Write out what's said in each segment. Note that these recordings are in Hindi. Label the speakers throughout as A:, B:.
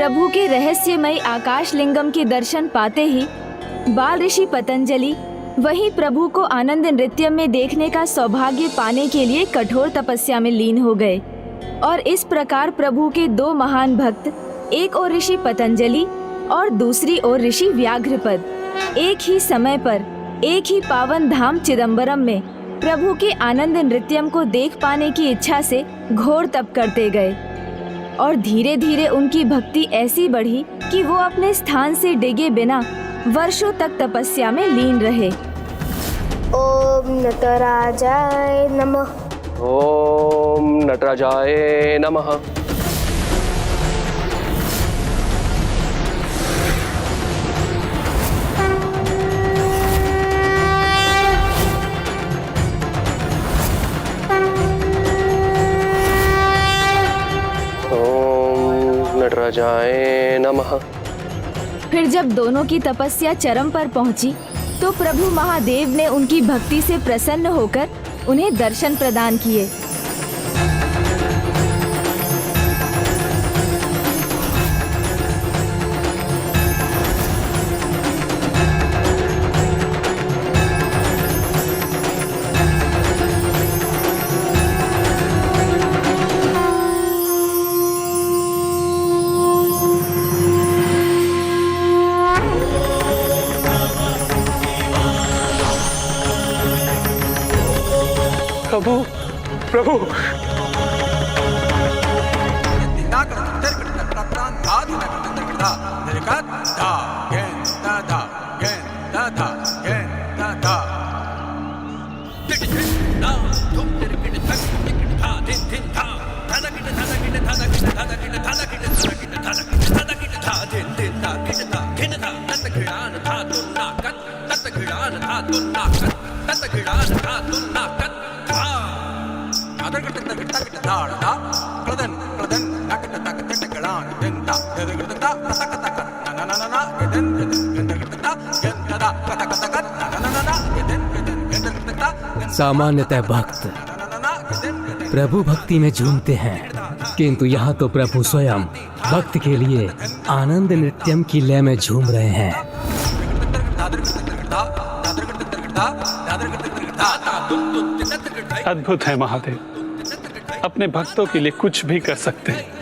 A: प्रभु के रहस्यमय आकाश लिंगम के दर्शन पाते ही बाल ऋषि पतंजलि वहीं प्रभु को आनंद नृत्य में देखने का सौभाग्य पाने के लिए कठोर तपस्या में लीन हो गए। और इस प्रकार प्रभु के दो महान भक्त, एक और ऋषि पतंजलि और दूसरी ओर ऋषि व्याघ्रपद, एक ही समय पर एक ही पावन धाम चिदम्बरम में प्रभु के आनंद नृत्यम को देख पाने की इच्छा से घोर तप करते गए। और धीरे धीरे उनकी भक्ति ऐसी बढ़ी कि वो अपने स्थान से डिगे बिना वर्षों तक तपस्या में लीन रहे।
B: ओम नटराजाय नमः।
C: ओम नटराजाय नमः। नटराजाय नमः।
A: फिर जब दोनों की तपस्या चरम पर पहुंची तो प्रभु महादेव ने उनकी भक्ति से प्रसन्न होकर उन्हें दर्शन प्रदान किए।
C: प्रभु प्रभु
D: सामान्यतः भक्त प्रभु भक्ति में झूमते हैं, किंतु यहाँ तो प्रभु स्वयं भक्त के लिए आनंद नृत्यम की लय में झूम रहे हैं।
E: अद्भुत है महादेव, अपने भक्तों के लिए कुछ भी कर सकते हैं।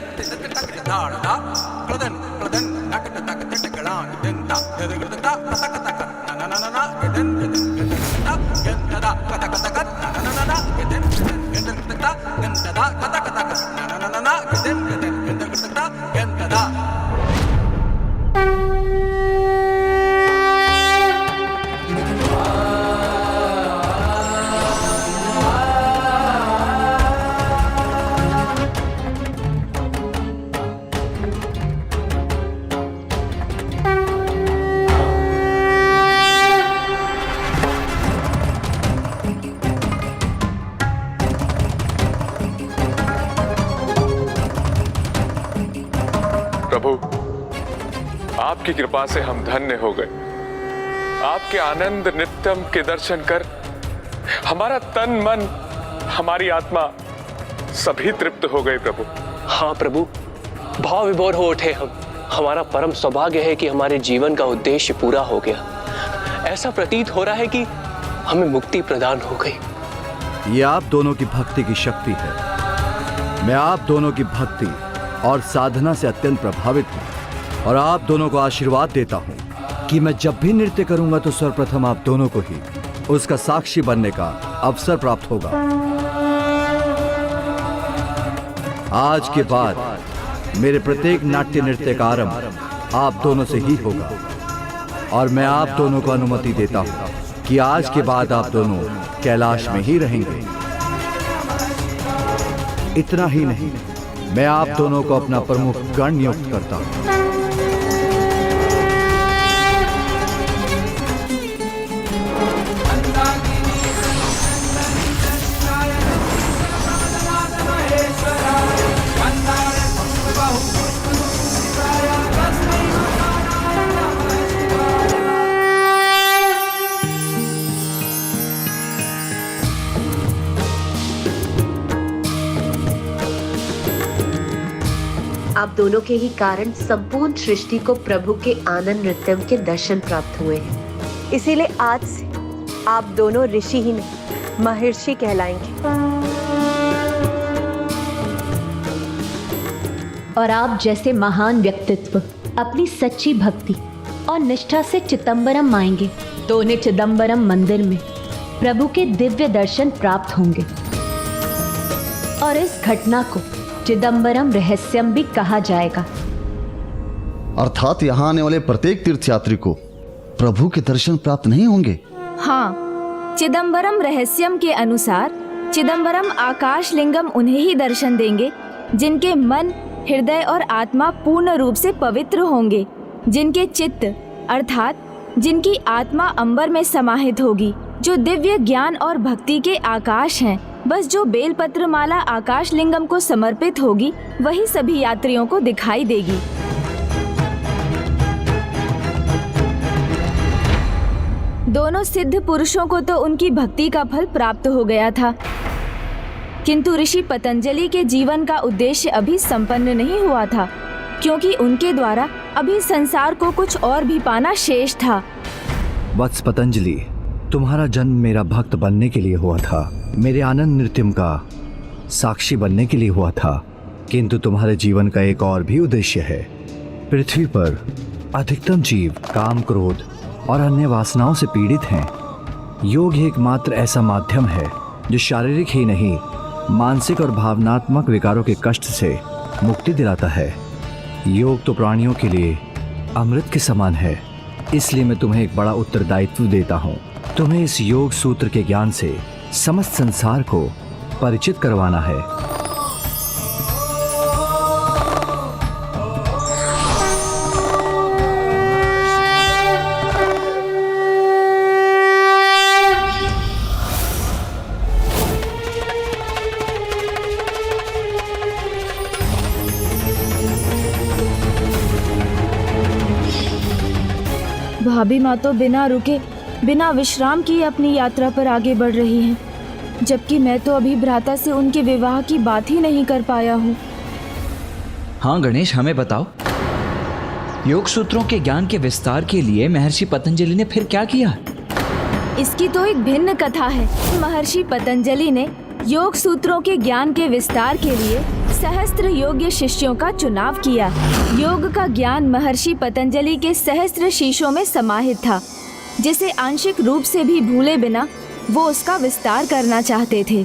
F: प्रभु, आपकी कृपा से हम धन्य हो गए। आपके आनंद नित्यम के दर्शन कर हमारा तन मन, हमारी आत्मा सभी तृप्त हो गए प्रभु।
C: हाँ प्रभु, भाव विभोर हो उठे हम। हमारा परम सौभाग्य है कि हमारे जीवन का उद्देश्य पूरा हो गया। ऐसा प्रतीत हो रहा है कि हमें मुक्ति प्रदान हो गई।
G: ये आप दोनों की भक्ति की शक्ति है। मैं आप दोनों की भक्ति और साधना से अत्यंत प्रभावित हूँ और आप दोनों को आशीर्वाद देता हूँ कि मैं जब भी नृत्य करूंगा तो सर्वप्रथम आप दोनों को ही उसका साक्षी बनने का अवसर प्राप्त होगा। आज के बाद मेरे प्रत्येक नाट्य नृत्य का आरंभ आप दोनों से ही होगा और मैं आप दोनों को अनुमति देता हूँ कि आज के बाद आप दोनों कैलाश में ही रहेंगे। इतना ही नहीं, मैं आप दोनों को अपना प्रमुख गण नियुक्त करता हूं।
H: आप दोनों के ही कारण संपूर्ण सृष्टि को प्रभु के आनंद नृत्यम के दर्शन प्राप्त हुए हैं।
I: इसीलिए आज से आप दोनों ऋषि ही नहीं महर्षि कहलाएंगे।
J: और आप जैसे महान व्यक्तित्व अपनी सच्ची भक्ति और निष्ठा से चिदंबरम आएंगे तो उन्हें चिदंबरम मंदिर में प्रभु के दिव्य दर्शन प्राप्त होंगे। और इस घटना को चिदंबरम रहस्यम भी कहा जाएगा।
K: अर्थात यहाँ आने वाले प्रत्येक तीर्थयात्री को प्रभु के दर्शन प्राप्त नहीं होंगे।
A: हाँ, चिदंबरम रहस्यम के अनुसार चिदंबरम आकाश लिंगम उन्हें ही दर्शन देंगे जिनके मन, हृदय और आत्मा पूर्ण रूप से पवित्र होंगे, जिनके चित्त अर्थात जिनकी आत्मा अंबर में समाहित होगी, जो दिव्य ज्ञान और भक्ति के आकाश हैं। बस जो बेलपत्र माला आकाश लिंगम को समर्पित होगी वही सभी यात्रियों को दिखाई देगी। दोनों सिद्ध पुरुषों को तो उनकी भक्ति का फल प्राप्त हो गया था, किंतु ऋषि पतंजलि के जीवन का उद्देश्य अभी संपन्न नहीं हुआ था, क्योंकि उनके द्वारा अभी संसार को कुछ और भी पाना शेष था।
G: वत्स पतंजलि, तुम्हारा जन्म मेरा भक्त बनने के लिए हुआ था, मेरे आनंद नृत्यम का साक्षी बनने के लिए हुआ था, किंतु तुम्हारे जीवन का एक और भी उद्देश्य है। पृथ्वी पर अधिकतम जीव काम, क्रोध और अन्य वासनाओं से पीड़ित हैं। योग एकमात्र ऐसा माध्यम है जो शारीरिक ही नहीं मानसिक और भावनात्मक विकारों के कष्ट से मुक्ति दिलाता है। योग तो प्राणियों के लिए अमृत के समान है, इसलिए मैं तुम्हें एक बड़ा उत्तरदायित्व देता हूँ। तुम्हें इस योग सूत्र के ज्ञान से समस्त संसार को परिचित करवाना है।
A: भाभी माँ तो बिना रुके, बिना विश्राम किए अपनी यात्रा पर आगे बढ़ रही हैं, जबकि मैं तो अभी भ्राता से उनके विवाह की बात ही नहीं कर पाया हूँ।
L: हाँ गणेश, हमें बताओ, योग सूत्रों के ज्ञान के विस्तार के लिए महर्षि पतंजलि ने फिर क्या किया?
A: इसकी तो एक भिन्न कथा है। महर्षि पतंजलि ने योग सूत्रों के ज्ञान के विस्तार के लिए सहस्त्र योग्य शिष्यों का चुनाव किया। योग का ज्ञान महर्षि पतंजलि के सहस्त्र शीशों में समाहित था, जिसे आंशिक रूप से भी भूले बिना वो उसका विस्तार करना चाहते थे।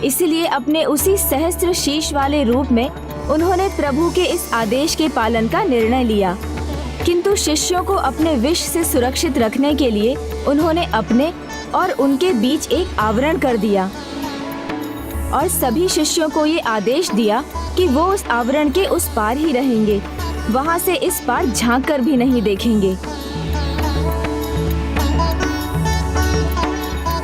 A: इसलिए अपने उसी सहस्त्र शीश वाले रूप में उन्होंने प्रभु के इस आदेश के पालन का निर्णय लिया, किंतु शिष्यों को अपने विष से सुरक्षित रखने के लिए उन्होंने अपने और उनके बीच एक आवरण कर दिया और सभी शिष्यों को ये आदेश दिया कि वो उस आवरण के उस पार ही रहेंगे, वहां से इस पार झांक कर भी नहीं देखेंगे।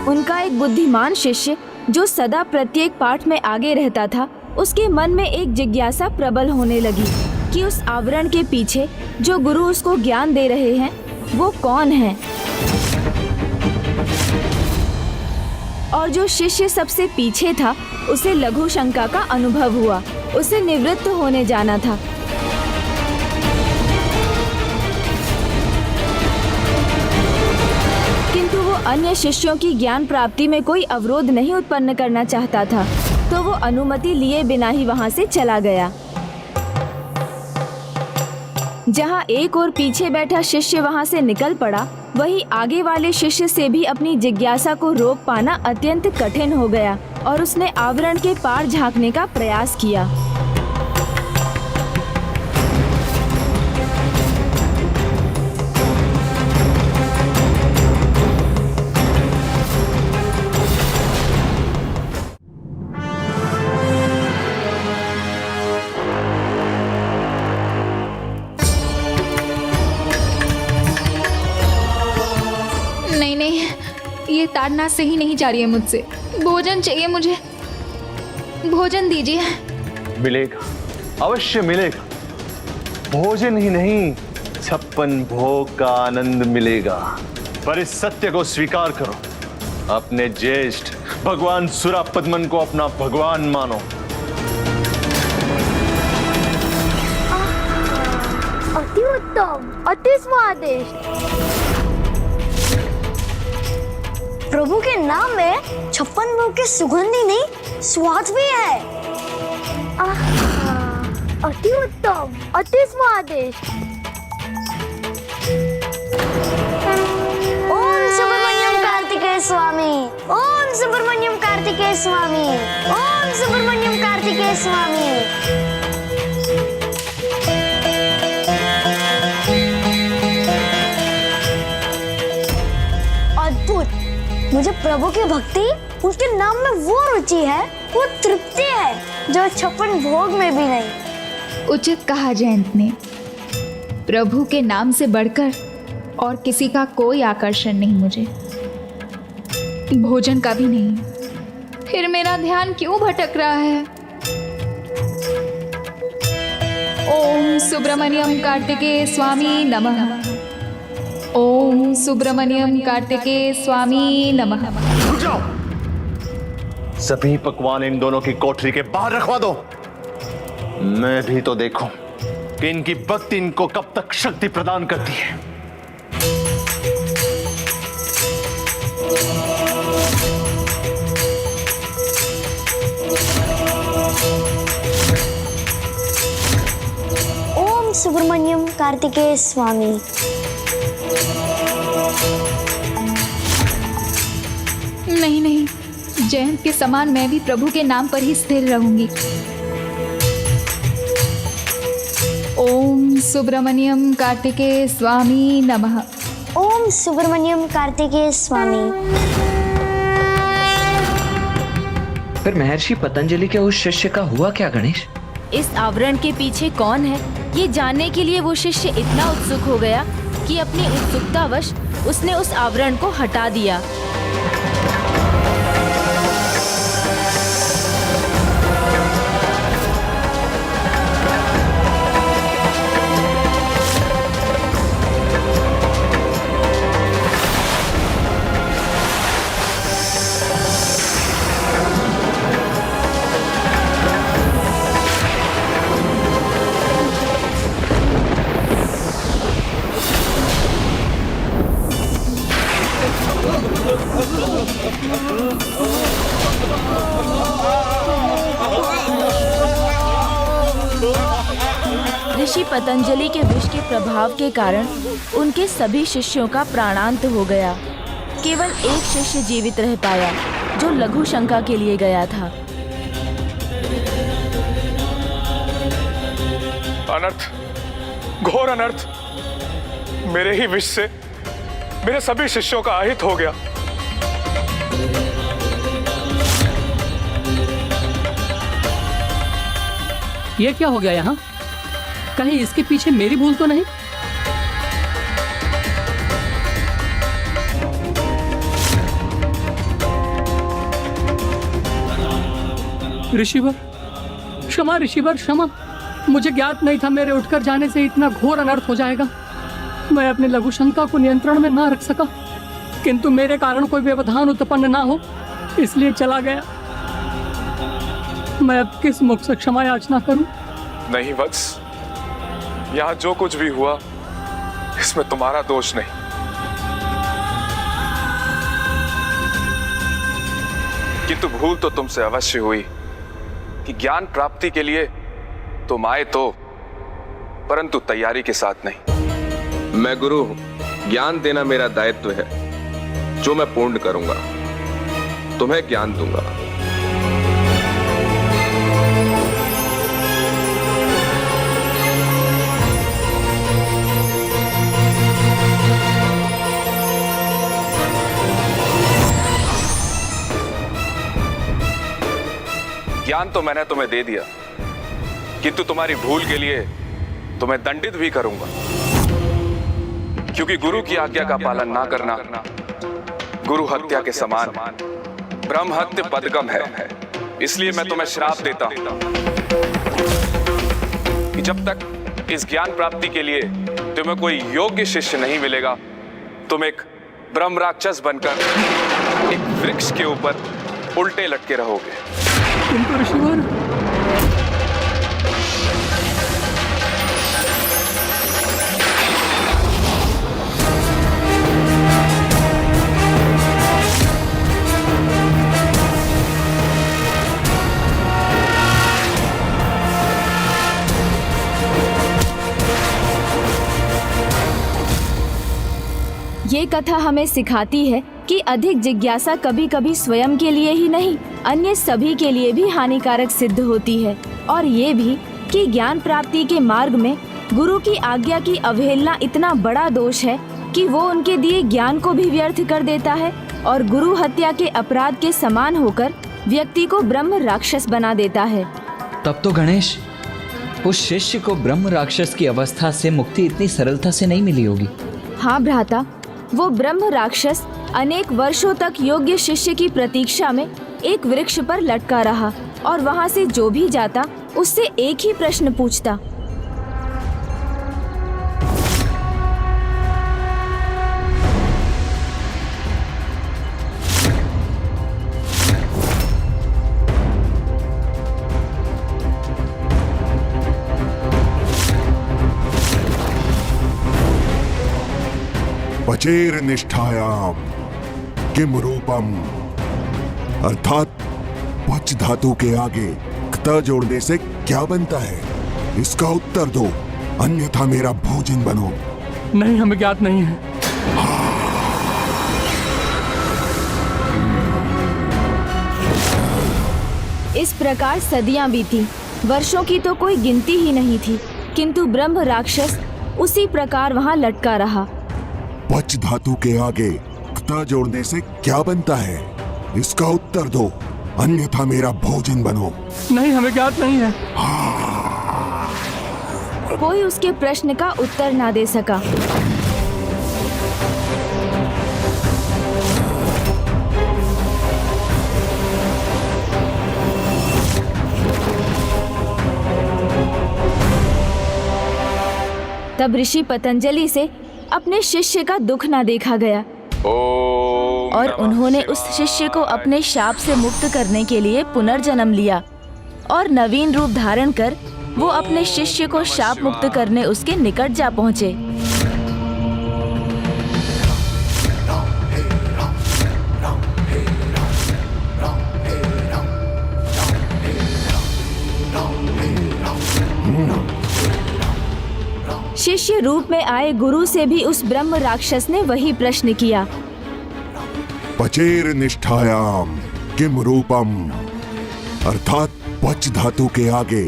A: उनका एक बुद्धिमान शिष्य जो सदा प्रत्येक पाठ में आगे रहता था, उसके मन में एक जिज्ञासा प्रबल होने लगी कि उस आवरण के पीछे जो गुरु उसको ज्ञान दे रहे हैं वो कौन है। और जो शिष्य सबसे पीछे था उसे लघु शंका का अनुभव हुआ। उसे निवृत्त होने जाना था, किंतु वो अन्य शिष्यों की ज्ञान प्राप्ति में कोई अवरोध नहीं उत्पन्न करना चाहता था, तो वो अनुमति लिए बिना ही वहां से चला गया। जहां एक और पीछे बैठा शिष्य वहां से निकल पड़ा, वहीं आगे वाले शिष्य से भी अपनी जिज्ञासा को रोक पाना अत्यंत कठिन हो गया और उसने आवरण के पार झांकने का प्रयास किया।
M: ये ताड़ना सही नहीं जा रही है मुझसे। भोजन चाहिए मुझे, भोजन दीजिए।
N: मिलेगा, अवश्य मिलेगा। भोजन ही नहीं, 56 भोग का आनंद मिलेगा। पर इस सत्य को स्वीकार करो, अपने ज्येष्ठ भगवान सुरापद्मन को अपना भगवान मानो।
B: उत्तम, अति स्वादिष्ट। प्रभु के नाम में 56 भोग की सुगंधी नहीं, स्वाद भी है। अति उत्तम, अति स्वादिष्ट। ओम सुब्रमण्यम कार्तिकेय स्वामी, ओम सुब्रमण्यम कार्तिकेय स्वामी, ओम सुब्रमण्यम कार्तिकेय स्वामी। अद्भुत। मुझे प्रभु की भक्ति, उसके नाम में वो रुचि है, वो तृप्ति है जो 56 भोग में भी नहीं।
M: उचित कहा जयंत ने। प्रभु के नाम से बढ़कर और किसी का कोई आकर्षण नहीं मुझे, भोजन का भी नहीं। फिर मेरा ध्यान क्यों भटक रहा है? ओम सुब्रमण्यम कार्तिकेय स्वामी नमः। ओम सुब्रमण्यम कार्तिकेय स्वामी नमः।
N: रुक जाओ। सभी पकवान इन दोनों की कोठरी के बाहर रखवा दो। मैं भी तो देखूं कि इनकी भक्ति इनको कब तक शक्ति प्रदान करती है।
B: ओम सुब्रमण्यम कार्तिकेय स्वामी।
M: नहीं नहीं, जयंत के समान मैं भी प्रभु के नाम पर ही स्थिर रहूंगी। ओम सुब्रमण्यम कार्तिकेय स्वामी नमः।
B: ओम सुब्रमण्यम कार्तिकेय स्वामी।
L: फिर महर्षि पतंजलि के उस शिष्य का हुआ क्या गणेश?
A: इस आवरण के पीछे कौन है, ये जानने के लिए वो शिष्य इतना उत्सुक हो गया कि अपनी उत्सुकतावश उसने उस आवरण को हटा दिया। ऋषि पतंजलि के विष के प्रभाव के कारण उनके सभी शिष्यों का प्राणांत हो गया। केवल एक शिष्य जीवित रह पाया, जो लघु शंका के लिए गया था।
F: अनर्थ, घोर अनर्थ। मेरे ही विष से मेरे सभी शिष्यों का अहित हो गया।
D: ये क्या हो गया यहाँ? कहीं इसके पीछे मेरी भूल तो नहीं? ऋषिवर क्षमा, ऋषिवर क्षमा। मुझे ज्ञात नहीं था मेरे उठकर जाने से इतना घोर अनर्थ हो जाएगा। मैं अपने लघु शंका को नियंत्रण में ना रख सका, किंतु मेरे कारण कोई व्यवधान उत्पन्न ना हो, इसलिए चला गया। मैं अब किस मुख से क्षमा याचना करूं?
F: नहीं वत्स, यहां जो कुछ भी हुआ इसमें तुम्हारा दोष नहीं। किंतु भूल तो तुमसे अवश्य हुई कि ज्ञान प्राप्ति के लिए तुम आए तो, परंतु तैयारी के साथ नहीं।
O: मैं गुरु हूं, ज्ञान देना मेरा दायित्व है, जो मैं पूर्ण करूंगा। तुम्हें ज्ञान दूंगा।
F: ज्ञान तो मैंने तुम्हें दे दिया, किंतु तुम्हारी भूल के लिए तुम्हें दंडित भी करूंगा, क्योंकि गुरु की आज्ञा का पालन ना करना गुरु हत्या के समान ब्रह्म हत्या पदगम है। इसलिए मैं तुम्हें श्राप देता हूं कि जब तक इस ज्ञान प्राप्ति के लिए तुम्हें कोई योग्य शिष्य नहीं मिलेगा, तुम एक ब्रह्म राक्षस बनकर एक वृक्ष के ऊपर उल्टे लटके रहोगे।
D: किंतु ऋषिवर,
A: ये कथा हमें सिखाती है कि अधिक जिज्ञासा कभी कभी स्वयं के लिए ही नहीं, अन्य सभी के लिए भी हानिकारक सिद्ध होती है। और ये भी कि ज्ञान प्राप्ति के मार्ग में गुरु की आज्ञा की अवहेलना इतना बड़ा दोष है कि वो उनके दिए ज्ञान को भी व्यर्थ कर देता है और गुरु हत्या के अपराध के समान होकर व्यक्ति को ब्रह्म राक्षस बना देता है।
L: तब तो गणेश, उस शिष्य को ब्रह्म राक्षस की अवस्था से मुक्ति इतनी सरलता से नहीं मिली होगी।
A: हाँ भ्राता, वो ब्रह्म राक्षस अनेक वर्षों तक योग्य शिष्य की प्रतीक्षा में एक वृक्ष पर लटका रहा और वहाँ से जो भी जाता उससे एक ही प्रश्न पूछता।
P: पचेर निष्ठायाम किम रूपम, अर्थात पच धातु के आगे क्त जोड़ने से क्या बनता है, इसका उत्तर दो, अन्यथा मेरा भोजन बनो।
D: नहीं, हमें ज्ञात नहीं है।
A: इस प्रकार सदियां बीती, वर्षों की तो कोई गिनती ही नहीं थी, किंतु ब्रह्म राक्षस उसी प्रकार वहां लटका रहा।
P: पच धातु के आगे क्त जोड़ने से क्या बनता है, इसका उत्तर दो, अन्यथा मेरा भोजन बनो।
D: नहीं, हमें ज्ञात नहीं है।
A: कोई उसके प्रश्न का उत्तर ना दे सका। तब ऋषि पतंजलि से अपने शिष्य का दुख ना देखा गया और उन्होंने उस शिष्य को अपने शाप से मुक्त करने के लिए पुनर्जन्म लिया और नवीन रूप धारण कर वो अपने शिष्य को शाप मुक्त करने उसके निकट जा पहुँचे। शिष्य रूप में आए गुरु से भी उस ब्रह्म राक्षस ने वही प्रश्न किया।
P: पचेर निष्ठायाम किम रूपम, अर्थात पच धातु के आगे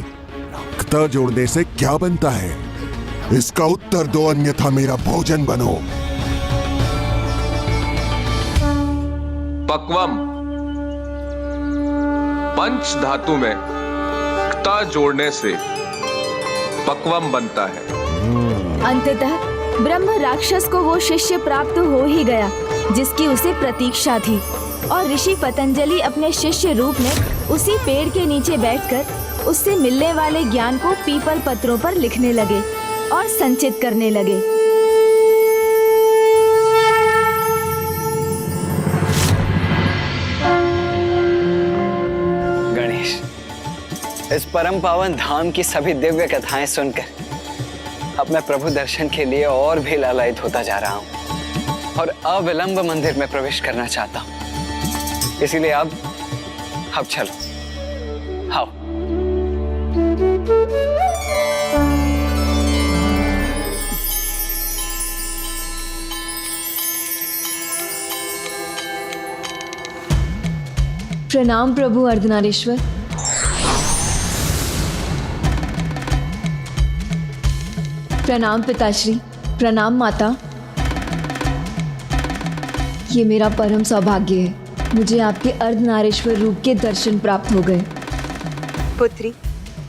P: क्त जोड़ने से क्या बनता है, इसका उत्तर दो, अन्यथा मेरा भोजन बनो।
O: पक्वम, पंच धातु में क्ता जोड़ने से पक्वम बनता है।
A: अंततः ब्रह्म राक्षस को वो शिष्य प्राप्त हो ही गया जिसकी उसे प्रतीक्षा थी और ऋषि पतंजलि अपने शिष्य रूप में उसी पेड़ के नीचे बैठकर उससे मिलने वाले ज्ञान को पीपल पत्रों पर लिखने लगे और संचित करने लगे।
Q: गणेश, इस परम पावन धाम की सभी दिव्य कथाएं सुनकर अब मैं प्रभु दर्शन के लिए और भी लालायित होता जा रहा हूँ और अविलंब मंदिर में प्रवेश करना चाहता हूँ। इसीलिए अब चलो, आओ।
J: प्रणाम प्रभु अर्धनारीश्वर। प्रणाम पिताश्री, प्रणाम माता। ये मेरा परम सौभाग्य है, मुझे आपके अर्धनारीश्वर रूप के दर्शन प्राप्त हो गए।
I: पुत्री,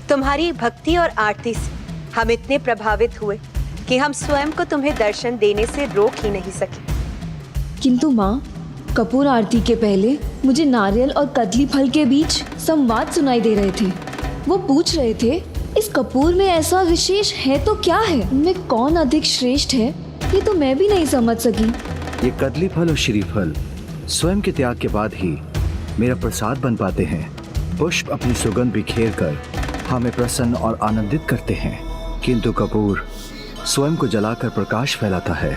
I: तुम्हारी भक्ति और आरती से हम इतने प्रभावित हुए कि हम स्वयं को तुम्हें दर्शन देने से रोक ही नहीं सके।
J: किंतु माँ, कपूर आरती के पहले मुझे नारियल और कदली फल के बीच संवाद सुनाई दे रहे थे। वो पूछ रहे थे, इस कपूर में ऐसा विशेष है तो क्या है, इनमें कौन अधिक श्रेष्ठ है, ये तो मैं भी नहीं समझ सकी।
G: ये कदली फल और श्रीफल स्वयं के त्याग के बाद ही मेरा प्रसाद बन पाते हैं। पुष्प अपनी सुगंध बिखेर कर हमें प्रसन्न और आनंदित करते हैं, किंतु कपूर स्वयं को जलाकर प्रकाश फैलाता है।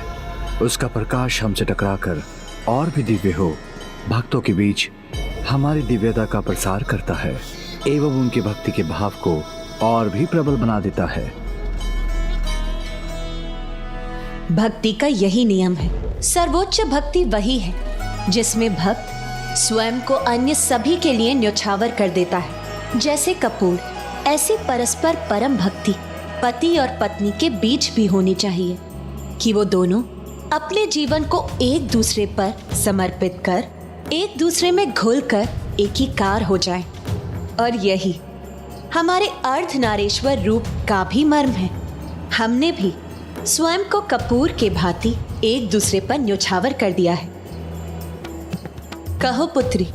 G: उसका प्रकाश हमसे टकराकर और भी दिव्य हो, भक्तों के बीच हमारी दिव्यता का प्रसार करता है एवं उनकी भक्ति के भाव को और भी प्रबल बना देता है।
R: भक्ति का यही नियम है,
J: सर्वोच्च भक्ति वही है जिसमें भक्त स्वयं को अन्य सभी के लिए न्यौछावर कर देता है। जैसे कपूर, ऐसी परस्पर परम भक्ति पति और पत्नी के बीच भी होनी चाहिए कि वो दोनों अपने जीवन को एक दूसरे पर समर्पित कर एक दूसरे में घुलकर एकीकार हो जाएं। और यही हमारे अर्धनारीश्वर रूप का भी मर्म है। हमने भी स्वयं को कपूर के भांति एक दूसरे पर न्यौछावर कर दिया है। कहो पुत्री,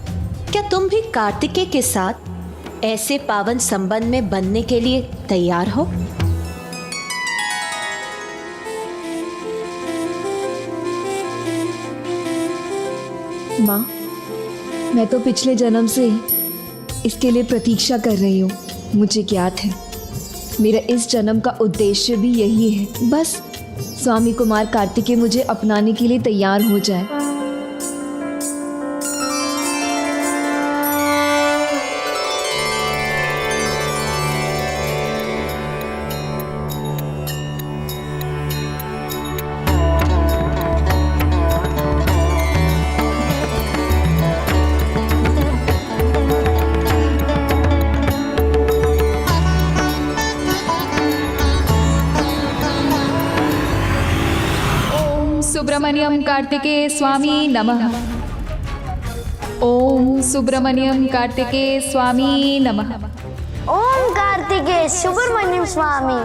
J: क्या तुम भी कार्तिकेय के साथ ऐसे पावन संबंध में बनने के लिए तैयार हो?
A: माँ, मैं तो पिछले जन्म से ही इसके लिए प्रतीक्षा कर रही हूँ। मुझे ज्ञात है मेरा इस जन्म का उद्देश्य भी यही है, बस स्वामी कुमार कार्तिकेय मुझे अपनाने के लिए तैयार हो जाए।
M: सुब्रमण्यम कार्तिकेय स्वामी नमः। ओम सुब्रमण्यम कार्तिकेय स्वामी नमः।
B: ओम कार्तिकेय सुब्रमण्यम स्वामी।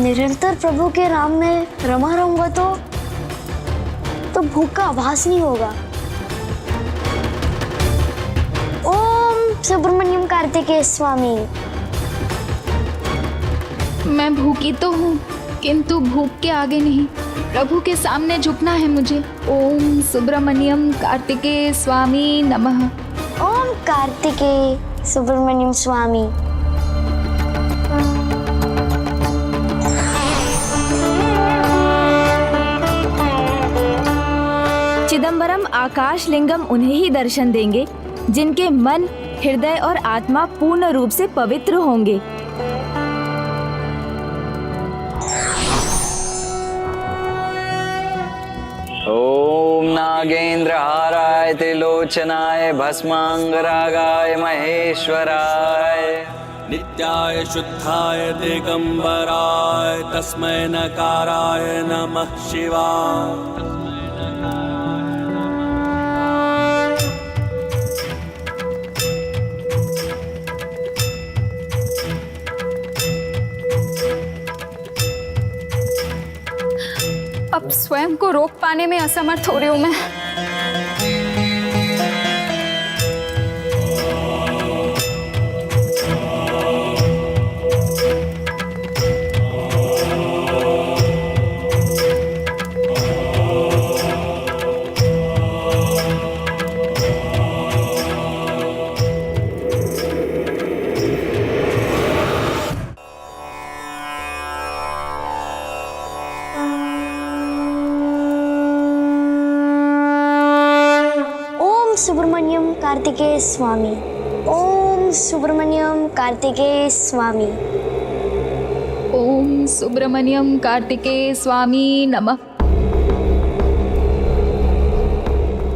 B: निरंतर प्रभु के नाम में रमा रहूंगा तो भूख का आभास नहीं होगा। ओम सुब्रमण्यम कार्तिकेय स्वामी।
M: मैं भूखी तो हूँ, किंतु भूख के आगे नहीं, प्रभु के सामने झुकना है मुझे। ओम सुब्रमण्यम कार्तिकेय स्वामी नमः।
B: ओम कार्तिकेय सुब्रमण्यम स्वामी।
A: चिदम्बरम आकाश लिंगम उन्हें ही दर्शन देंगे जिनके मन, हृदय और आत्मा पूर्ण रूप से पवित्र होंगे।
Q: ओम नागेंद्रहाराय त्रिलोचनाय भस्मांगरागाय महेश्वराय
R: नित्याय शुद्धाय दिगंबराय तस्मै नकाराय नमः शिवाय।
M: अब स्वयं को रोक पाने में असमर्थ हो रही हूं मैं।
B: सुब्रमण्यम कार्तिकेय स्वामी। ओम सुब्रमण्यम कार्तिकेय स्वामी।
M: ओम सुब्रमण्यम कार्तिकेय स्वामी नमः।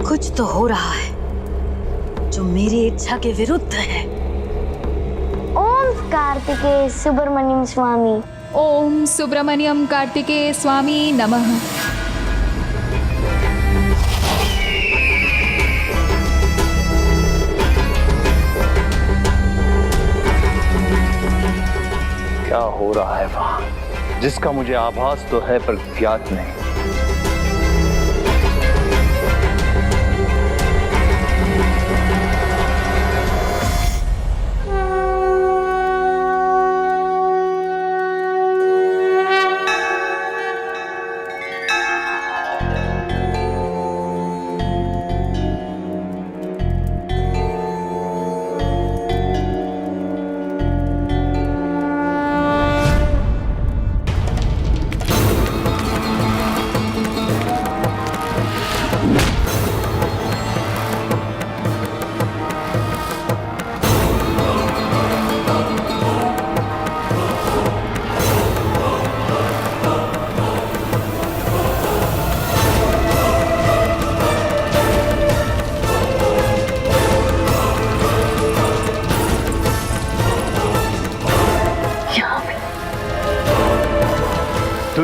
S: कुछ तो हो रहा है जो मेरी इच्छा के विरुद्ध है।
B: ओम कार्तिकेय सुब्रमण्यम स्वामी।
M: ओम सुब्रमण्यम कार्तिकेय स्वामी नमः।
N: क्या हो रहा है वहां, जिसका मुझे आभास तो है पर ज्ञात नहीं।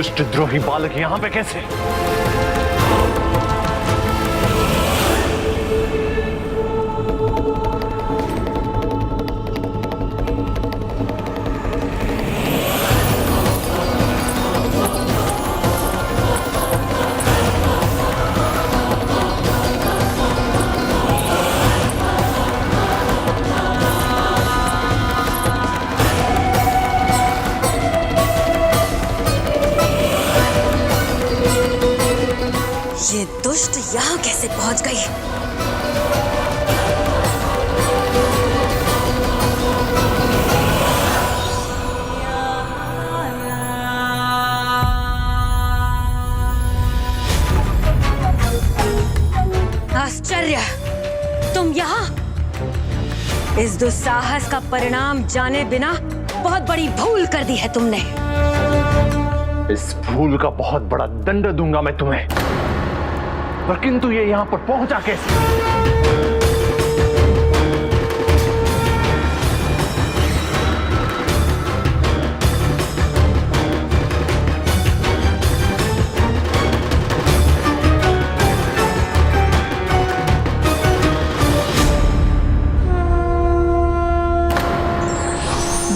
N: दुष्ट द्रोही बालक यहाँ पे कैसे?
S: ये दुष्ट यहाँ कैसे पहुंच गई? आश्चर्य, तुम यहाँ? इस दुस्साहस का परिणाम जाने बिना बहुत बड़ी भूल कर दी है तुमने।
N: इस भूल का बहुत बड़ा दंड दूंगा मैं तुम्हें, पर किंतु ये यहां पर पहुंचा कैसे?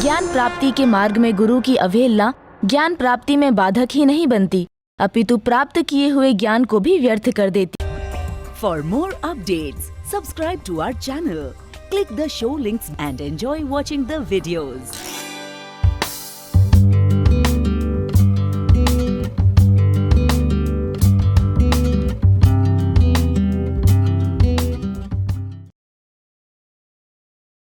A: ज्ञान प्राप्ति के मार्ग में गुरु की अवहेलना ज्ञान प्राप्ति में बाधक ही नहीं बनती, अपितु प्राप्त किए हुए ज्ञान को भी व्यर्थ कर देती।
T: For more updates, subscribe to our channel, click the show links and enjoy watching the videos.